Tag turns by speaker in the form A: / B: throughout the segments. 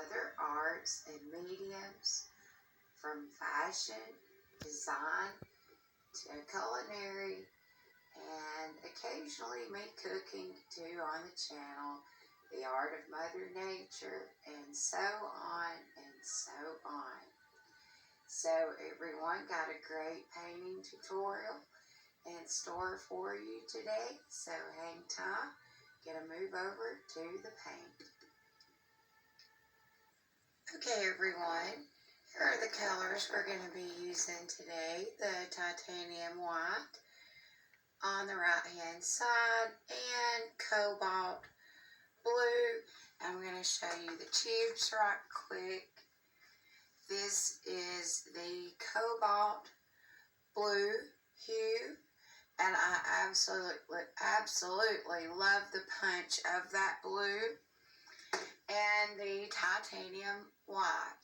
A: other arts and mediums, from fashion, design, to culinary, and occasionally me cooking too on the channel, the art of Mother Nature, and so on and so on. So everyone, got a great painting tutorial in store for you today, so hang tight. Gonna move over to the paint. Okay everyone, here are the colors we're going to be using today. The titanium white on the right hand side and cobalt blue. I'm going to show you the tubes right quick. This is the cobalt blue hue, and I absolutely love the punch of that blue and the titanium white.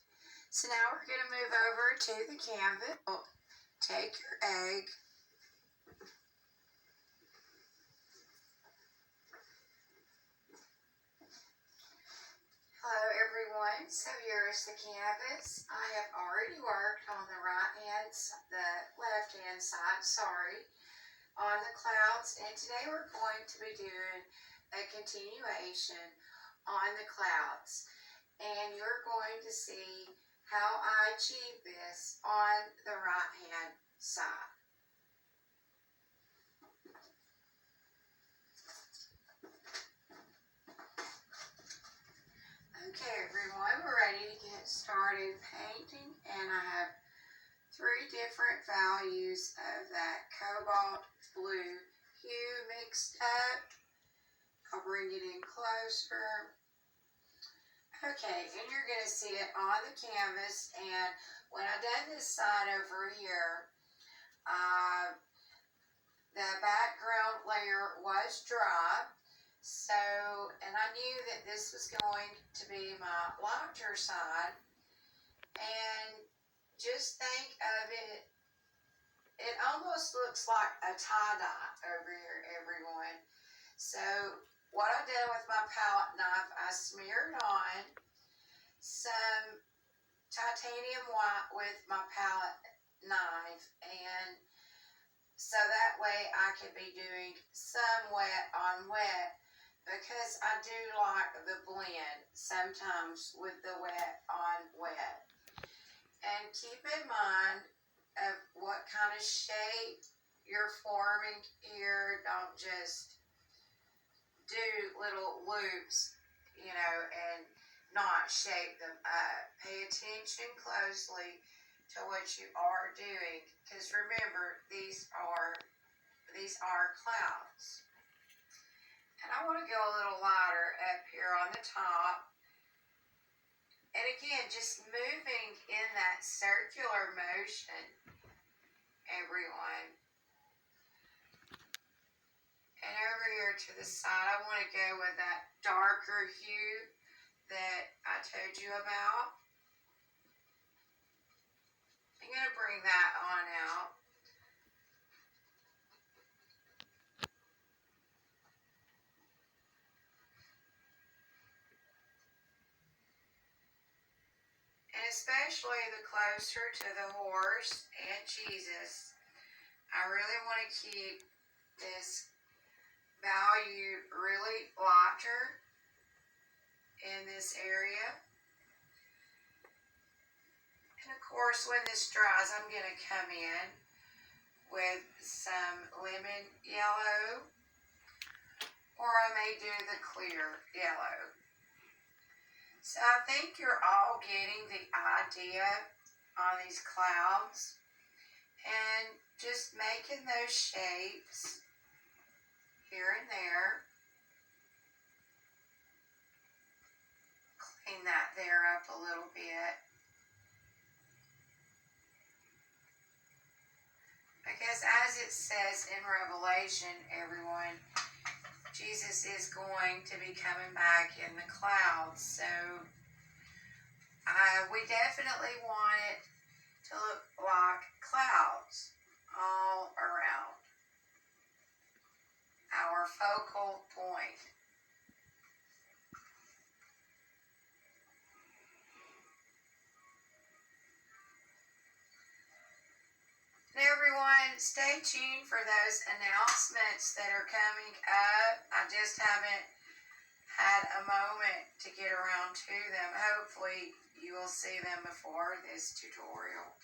A: So now we're going to move over to the canvas. Take your egg, hello everyone, so here's the canvas. I have already worked on the left hand side, on the clouds, and today we're going to be doing a continuation on the clouds, and you're going to see how I achieve this on the right hand side. Okay everyone, we're ready to get started painting, and I have 3 different values of that cobalt blue hue mixed up. I'll bring it in closer. Okay, and you're going to see it on the canvas, and when I done this side over here, the background layer was dry, so, and I knew that this was going to be my lighter side, and just think of it, it almost looks like a tie-dye over here, everyone. So what I did with my palette knife, I smeared on some titanium white with my palette knife, and so that way I could be doing some wet on wet, because I do like the blend sometimes with the wet on wet. And keep in mind of what kind of shape you're forming here. Don't just do little loops, and not shape them up. Pay attention closely to what you are doing, because remember, these are clouds. And I want to go a little lighter up here on the top. And again, just moving in that circular motion, everyone. And over here to the side, I want to go with that darker hue that I told you about. I'm going to bring that on out. And especially the closer to the horse and Jesus, I really want to keep this value really lighter in this area. And of course, when this dries, I'm going to come in with some lemon yellow, or I may do the clear yellow. So I think you're all getting the idea on these clouds, and just making those shapes here and there. Clean that there up a little bit. Because as it says in Revelation, everyone, Jesus is going to be coming back in the clouds. So we definitely want it to look like clouds all around our focal point. stay tuned for those announcements that are coming up. I just haven't had a moment to get around to them. Hopefully you will see them before this tutorial.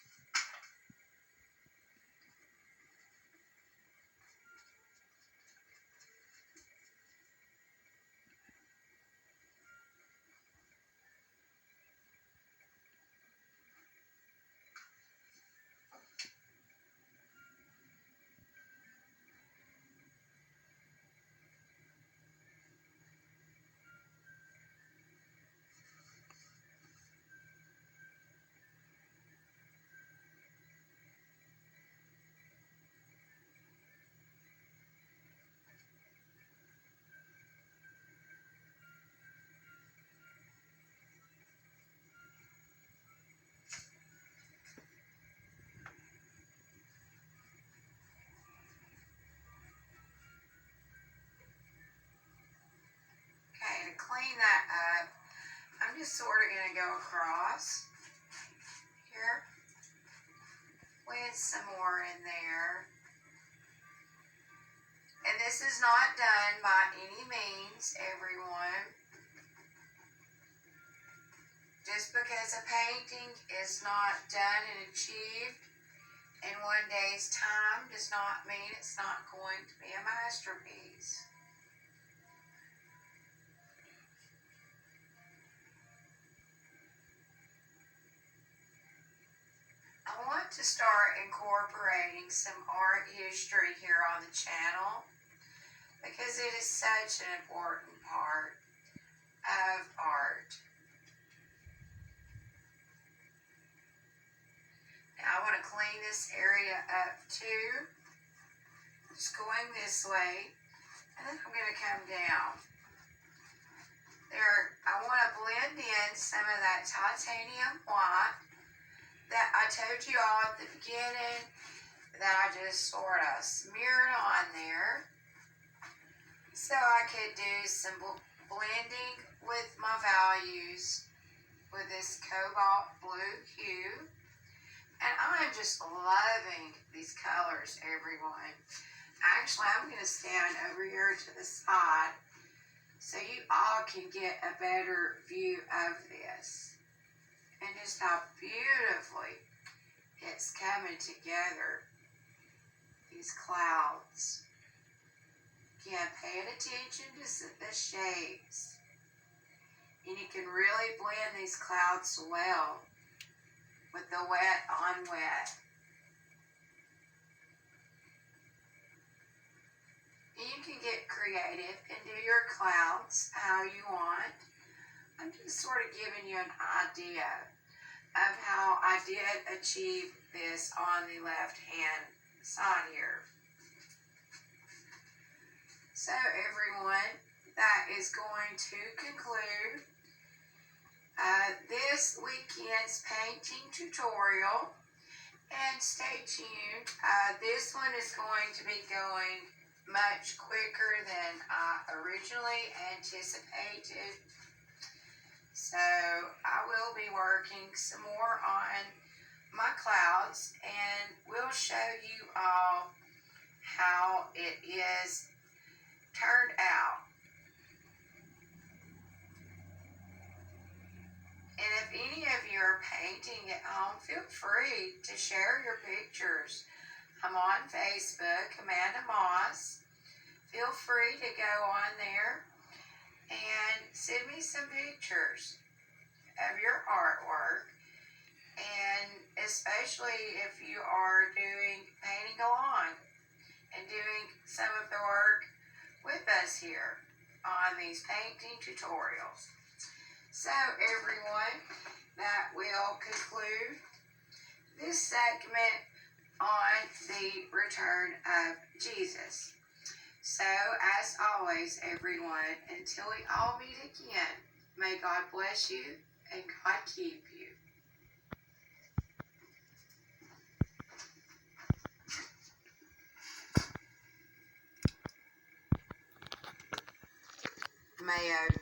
A: Okay, to clean that up, I'm just sort of going to go across here with some more in there. And this is not done by any means, everyone. Just because a painting is not done and achieved in one day's time does not mean it's not going to be a masterpiece. I want to start incorporating some art history here on the channel because it is such an important part of art. Now I want to clean this area up too. Just going this way, and then I'm going to come down. I want to blend in some of that titanium white that I told you all at the beginning that I just sort of smeared on there so I could do some blending with my values with this cobalt blue hue. And I'm just loving these colors, everyone. Actually, I'm going to stand over here to the side so you all can get a better view of this. And just how beautifully it's coming together. These clouds. Again, paying attention to the shapes. And you can really blend these clouds well with the wet on wet. And you can get creative and do your clouds how you want. I'm just sort of giving you an idea of how I did achieve this on the left hand side here. So everyone, that is going to conclude this weekend's painting tutorial. And stay tuned. This one is going to be going much quicker than I originally anticipated. So I will be working some more on my clouds and we'll show you all how it is turned out. And if any of you are painting at home, feel free to share your pictures. I'm on Facebook, Amanda Moss. Feel free to go on there and send me some pictures of your artwork, and especially if you are painting along and doing some of the work with us here on these painting tutorials. So everyone, that will conclude this segment on the return of Jesus. So, as always, everyone, until we all meet again, may God bless you and God keep you. Mayo.